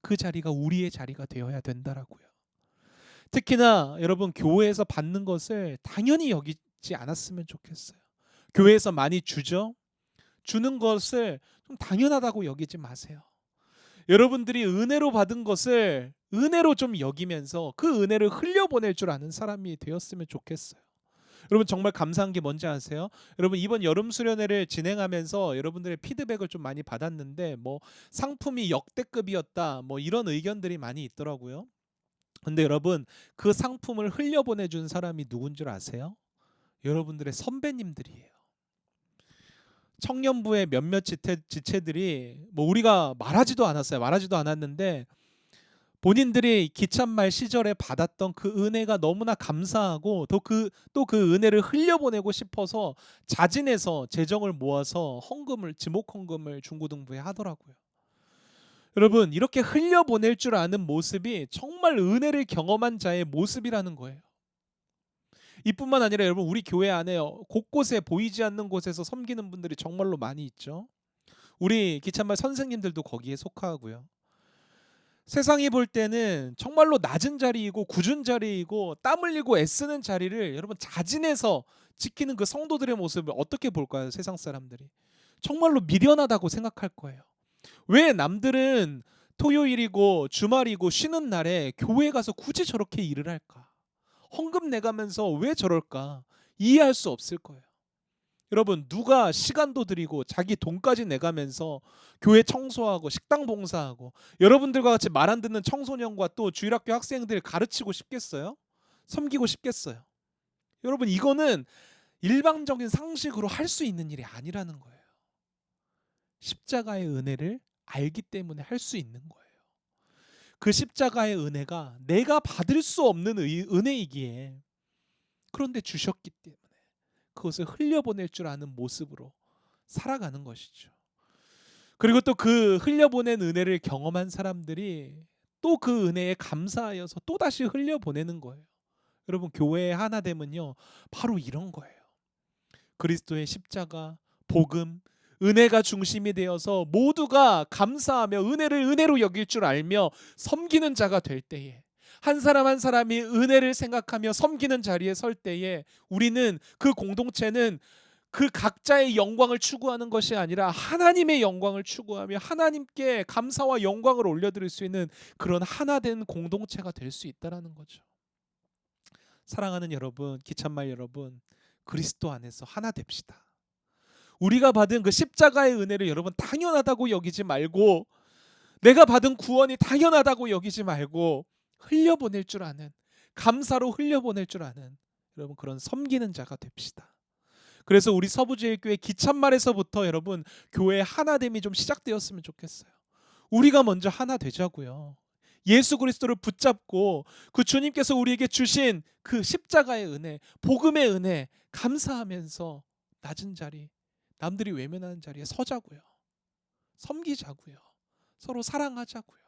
그 자리가 우리의 자리가 되어야 된다라고요. 특히나 여러분, 교회에서 받는 것을 당연히 여기지 않았으면 좋겠어요. 교회에서 많이 주죠? 주는 것을 좀 당연하다고 여기지 마세요. 여러분들이 은혜로 받은 것을 은혜로 좀 여기면서 그 은혜를 흘려보낼 줄 아는 사람이 되었으면 좋겠어요. 여러분, 정말 감사한 게 뭔지 아세요? 여러분, 이번 여름 수련회를 진행하면서 여러분들의 피드백을 좀 많이 받았는데 뭐 상품이 역대급이었다 뭐 이런 의견들이 많이 있더라고요. 근데 여러분, 그 상품을 흘려보내준 사람이 누군 줄 아세요? 여러분들의 선배님들이에요. 청년부의 몇몇 지체들이 뭐 우리가 말하지도 않았는데 본인들이 기참말 시절에 받았던 그 은혜가 너무나 감사하고 또 그 은혜를 흘려보내고 싶어서 자진해서 재정을 모아서 지목 헌금을 중고등부에 하더라고요. 여러분, 이렇게 흘려보낼 줄 아는 모습이 정말 은혜를 경험한 자의 모습이라는 거예요. 이뿐만 아니라 여러분, 우리 교회 안에 곳곳에 보이지 않는 곳에서 섬기는 분들이 정말로 많이 있죠. 우리 기참말 선생님들도 거기에 속하고요. 세상이 볼 때는 정말로 낮은 자리이고 굳은 자리이고 땀 흘리고 애쓰는 자리를 여러분 자진해서 지키는 그 성도들의 모습을 어떻게 볼까요? 세상 사람들이 정말로 미련하다고 생각할 거예요. 왜 남들은 토요일이고 주말이고 쉬는 날에 교회 가서 굳이 저렇게 일을 할까? 헌금 내가면서 왜 저럴까? 이해할 수 없을 거예요. 여러분, 누가 시간도 들이고 자기 돈까지 내가면서 교회 청소하고 식당 봉사하고 여러분들과 같이 말 안 듣는 청소년과 또 주일학교 학생들 가르치고 싶겠어요? 섬기고 싶겠어요? 여러분, 이거는 일반적인 상식으로 할 수 있는 일이 아니라는 거예요. 십자가의 은혜를 알기 때문에 할 수 있는 거예요. 그 십자가의 은혜가 내가 받을 수 없는 은혜이기에, 그런데 주셨기 때문에 그것을 흘려보낼 줄 아는 모습으로 살아가는 것이죠. 그리고 또 그 흘려보낸 은혜를 경험한 사람들이 또 그 은혜에 감사하여서 또다시 흘려보내는 거예요. 여러분, 교회의 하나됨은요, 바로 이런 거예요. 그리스도의 십자가, 복음, 은혜가 중심이 되어서 모두가 감사하며 은혜를 은혜로 여길 줄 알며 섬기는 자가 될 때에, 한 사람 한 사람이 은혜를 생각하며 섬기는 자리에 설 때에, 우리는, 그 공동체는 그 각자의 영광을 추구하는 것이 아니라 하나님의 영광을 추구하며 하나님께 감사와 영광을 올려드릴 수 있는 그런 하나된 공동체가 될 수 있다는 거죠. 사랑하는 여러분, 기찬말 여러분, 그리스도 안에서 하나 됩시다. 우리가 받은 그 십자가의 은혜를 여러분 당연하다고 여기지 말고, 내가 받은 구원이 당연하다고 여기지 말고, 흘려보낼 줄 아는, 감사로 흘려보낼 줄 아는 여러분, 그런 섬기는 자가 됩시다. 그래서 우리 서부제일교회 기찬말에서부터 여러분, 교회 하나됨이 좀 시작되었으면 좋겠어요. 우리가 먼저 하나 되자고요. 예수 그리스도를 붙잡고 그 주님께서 우리에게 주신 그 십자가의 은혜, 복음의 은혜 감사하면서 낮은 자리, 남들이 외면하는 자리에 서자고요. 섬기자고요. 서로 사랑하자고요.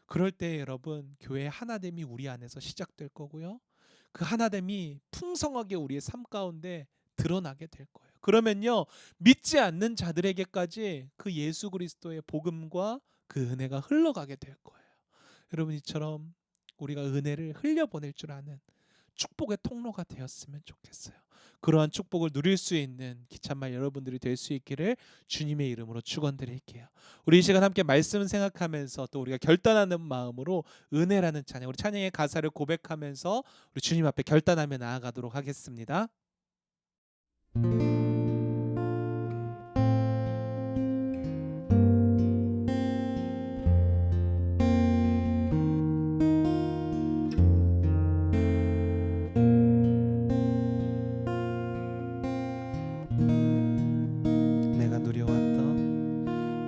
그럴 때 여러분, 교회의 하나됨이 우리 안에서 시작될 거고요. 그 하나됨이 풍성하게 우리의 삶 가운데 드러나게 될 거예요. 그러면요, 믿지 않는 자들에게까지 그 예수 그리스도의 복음과 그 은혜가 흘러가게 될 거예요. 여러분, 이처럼 우리가 은혜를 흘려보낼 줄 아는 축복의 통로가 되었으면 좋겠어요. 그러한 축복을 누릴 수 있는 기찬말 여러분들이 될 수 있기를 주님의 이름으로 축원드릴게요. 우리 이 시간 함께 말씀 생각하면서 또 우리가 결단하는 마음으로 은혜라는 찬양, 우리 찬양의 가사를 고백하면서 우리 주님 앞에 결단하며 나아가도록 하겠습니다.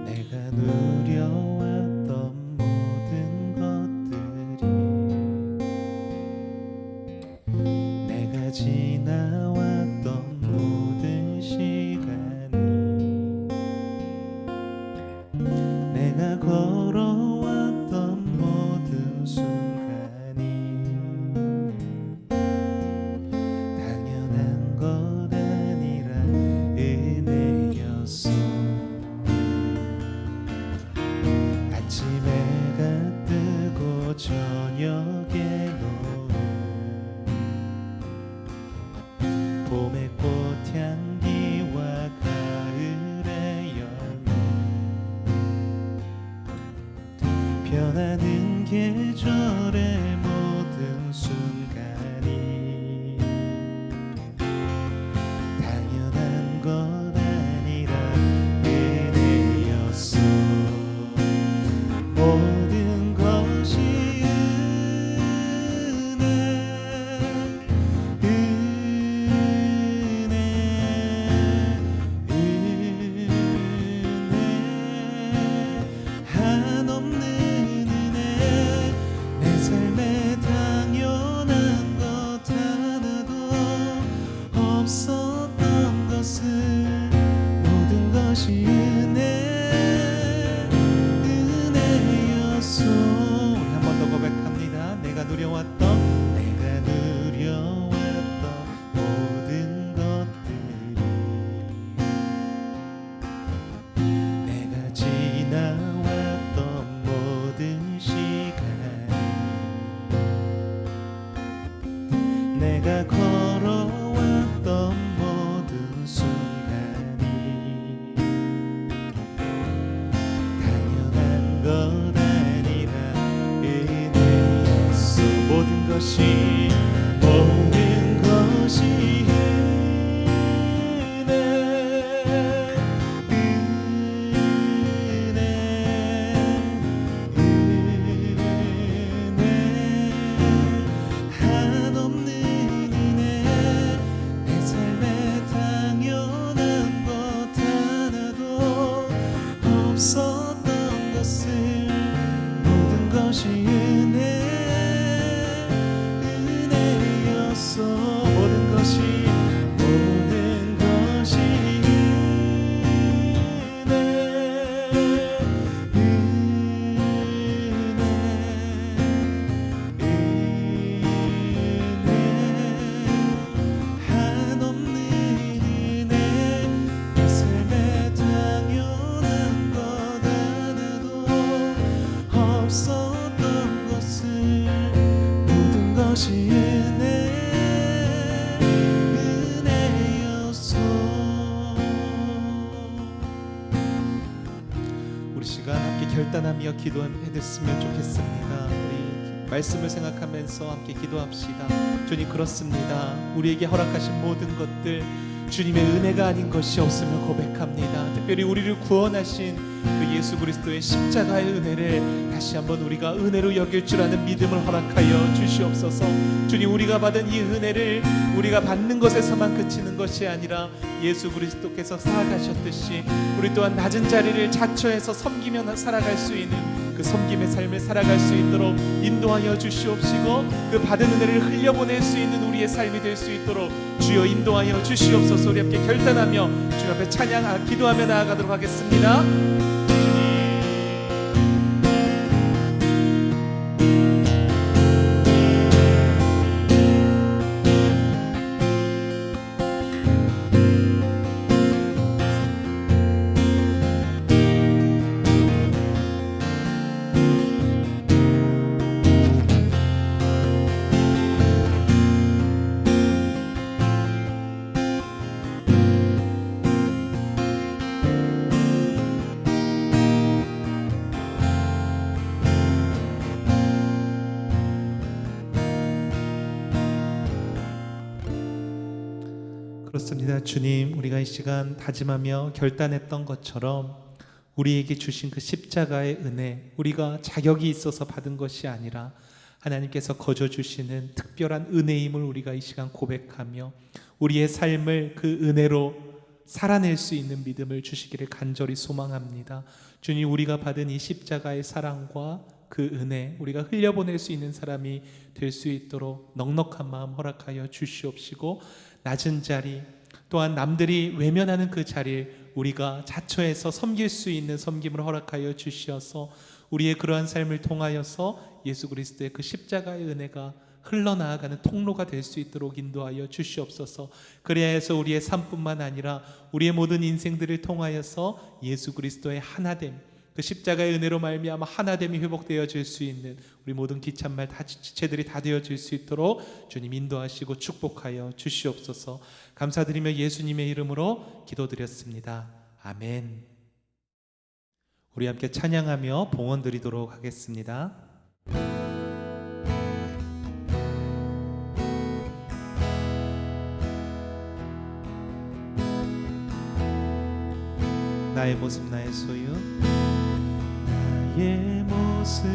내가 누려왔던 모든 것들이, 내가 지나왔던 모든 시간이, 내가 걸어왔던 모든 순간이 당연한 것 아니라 은혜였어. 아침 해가 뜨고 저녁에 노을, 봄의 꽃향기와 가을의 열매, 변하는 계절의 모든 순간이 당연한 것 아니라 은혜였어. 모든 것이 은혜, 은혜, 은혜, 한없는 은혜. 내 삶에 당연한 것 하나도 없었던 것을, 모든 것이 은혜, 은혜였어. 우리 한 번 더 고백합니다. 내가 누려왔던 모든 것들이, 내가 지나왔던 모든 시간이, 내가 걸어왔던 모든 순간이 것 아니라 은혜였소. 모든 것이 없었던 것을 모든 것이 은혜였소. 모든 것이 없었던 것을 모든 것이 은혜였소. 우리 시간 함께 결단하며 기도해드렸으면 좋겠습니다. 우리 말씀을 생각하면서 함께 기도합시다. 주님, 그렇습니다. 우리에게 허락하신 모든 것들 주님의 은혜가 아닌 것이 없음을 고백합니다. 특별히 우리를 구원하신 그 예수 그리스도의 십자가의 은혜를 다시 한번 우리가 은혜로 여길 줄 아는 믿음을 허락하여 주시옵소서. 주님, 우리가 받은 이 은혜를 우리가 받는 것에서만 그치는 것이 아니라 예수 그리스도께서 살아가셨듯이 우리 또한 낮은 자리를 자처해서 섬기며 살아갈 수 있는 그 섬김의 삶을 살아갈 수 있도록 인도하여 주시옵시고, 그 받은 은혜를 흘려보낼 수 있는 우리의 삶이 될 수 있도록 주여 인도하여 주시옵소서. 우리 함께 결단하며 주님 앞에 찬양 기도하며 나아가도록 하겠습니다. 그렇습니다. 주님, 우리가 이 시간 다짐하며 결단했던 것처럼 우리에게 주신 그 십자가의 은혜, 우리가 자격이 있어서 받은 것이 아니라 하나님께서 거저 주시는 특별한 은혜임을 우리가 이 시간 고백하며 우리의 삶을 그 은혜로 살아낼 수 있는 믿음을 주시기를 간절히 소망합니다. 주님, 우리가 받은 이 십자가의 사랑과 그 은혜, 우리가 흘려보낼 수 있는 사람이 될 수 있도록 넉넉한 마음 허락하여 주시옵시고, 낮은 자리 또한 남들이 외면하는 그 자리를 우리가 자처해서 섬길 수 있는 섬김을 허락하여 주시어서 우리의 그러한 삶을 통하여서 예수 그리스도의 그 십자가의 은혜가 흘러나아가는 통로가 될 수 있도록 인도하여 주시옵소서. 그래야 해서 우리의 삶뿐만 아니라 우리의 모든 인생들을 통하여서 예수 그리스도의 하나됨, 그 십자가의 은혜로 말미암아 하나됨이 회복되어질 수 있는 우리 모든 기찬말 지체들이 다 되어질 수 있도록 주님 인도하시고 축복하여 주시옵소서. 감사드리며 예수님의 이름으로 기도드렸습니다. 아멘. 우리 함께 찬양하며 봉헌 드리도록 하겠습니다. 나의 모습 나의 소유, 나의 모습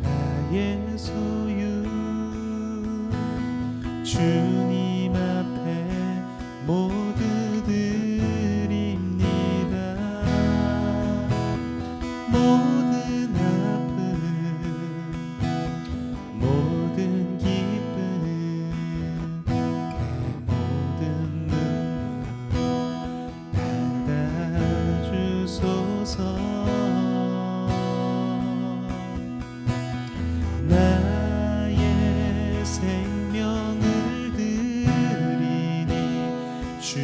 나의 소유, 주님 앞에 모두 드립니다. 모든 아픔 모든 기쁨 내 모든 눈물 받아주소서. 나의 생명을 드리니 주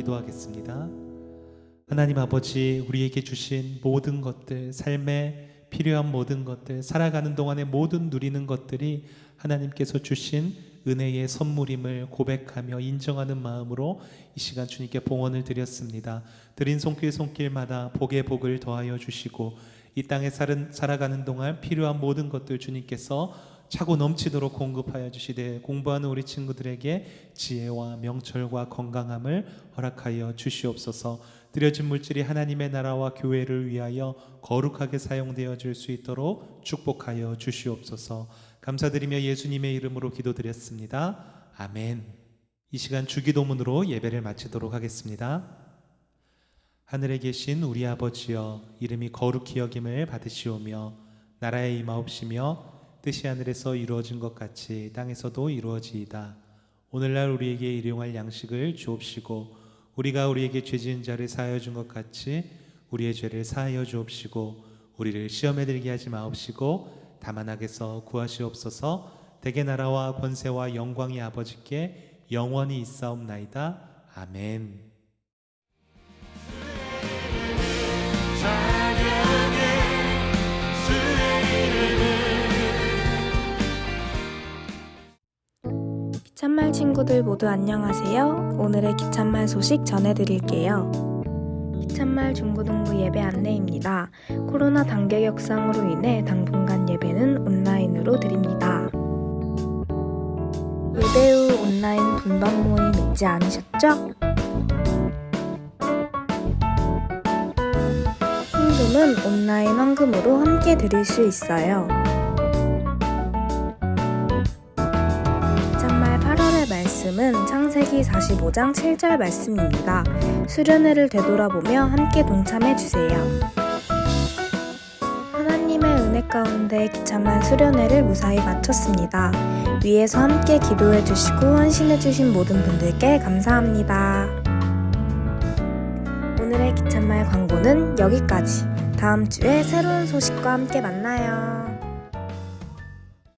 기도하겠습니다. 하나님 아버지, 우리에게 주신 모든 것들, 삶에 필요한 모든 것들, 살아가는 동안에 모든 누리는 것들이 하나님께서 주신 은혜의 선물임을 고백하며 인정하는 마음으로 이 시간 주님께 봉헌을 드렸습니다. 드린 손길마다 복의 복을 더하여 주시고 이 땅에 살아가는 동안 필요한 모든 것들 주님께서 차고 넘치도록 공급하여 주시되 공부하는 우리 친구들에게 지혜와 명철과 건강함을 허락하여 주시옵소서. 드려진 물질이 하나님의 나라와 교회를 위하여 거룩하게 사용되어 줄 수 있도록 축복하여 주시옵소서. 감사드리며 예수님의 이름으로 기도드렸습니다. 아멘. 이 시간 주기도문으로 예배를 마치도록 하겠습니다. 하늘에 계신 우리 아버지여, 이름이 거룩히 여김을 받으시오며 나라에 임하옵시며 뜻이 하늘에서 이루어진 것 같이 땅에서도 이루어지이다. 오늘날 우리에게 일용할 양식을 주옵시고 우리가 우리에게 죄 지은 자를 사하여 준 것 같이 우리의 죄를 사하여 주옵시고 우리를 시험에 들게 하지 마옵시고 다만 악에서 구하시옵소서. 대개 나라와 권세와 영광이 아버지께 영원히 있사옵나이다. 아멘. 기찬말 친구들 모두 안녕하세요. 오늘의 기찬말 소식 전해드릴게요. 기찬말 중고등부 예배 안내입니다. 코로나 단계 격상으로 인해 당분간 예배는 온라인으로 드립니다. 예배 후 온라인 분반 모임 잊지 않으셨죠? 헌금은 온라인 헌금으로 함께 드릴 수 있어요. 말씀은 창세기 45장 7절 말씀입니다. 수련회를 되돌아보며 함께 동참해주세요. 하나님의 은혜 가운데 기찬말 수련회를 무사히 마쳤습니다. 위에서 함께 기도해주시고 헌신해주신 모든 분들께 감사합니다. 오늘의 기찬말 광고는 여기까지. 다음 주에 새로운 소식과 함께 만나요.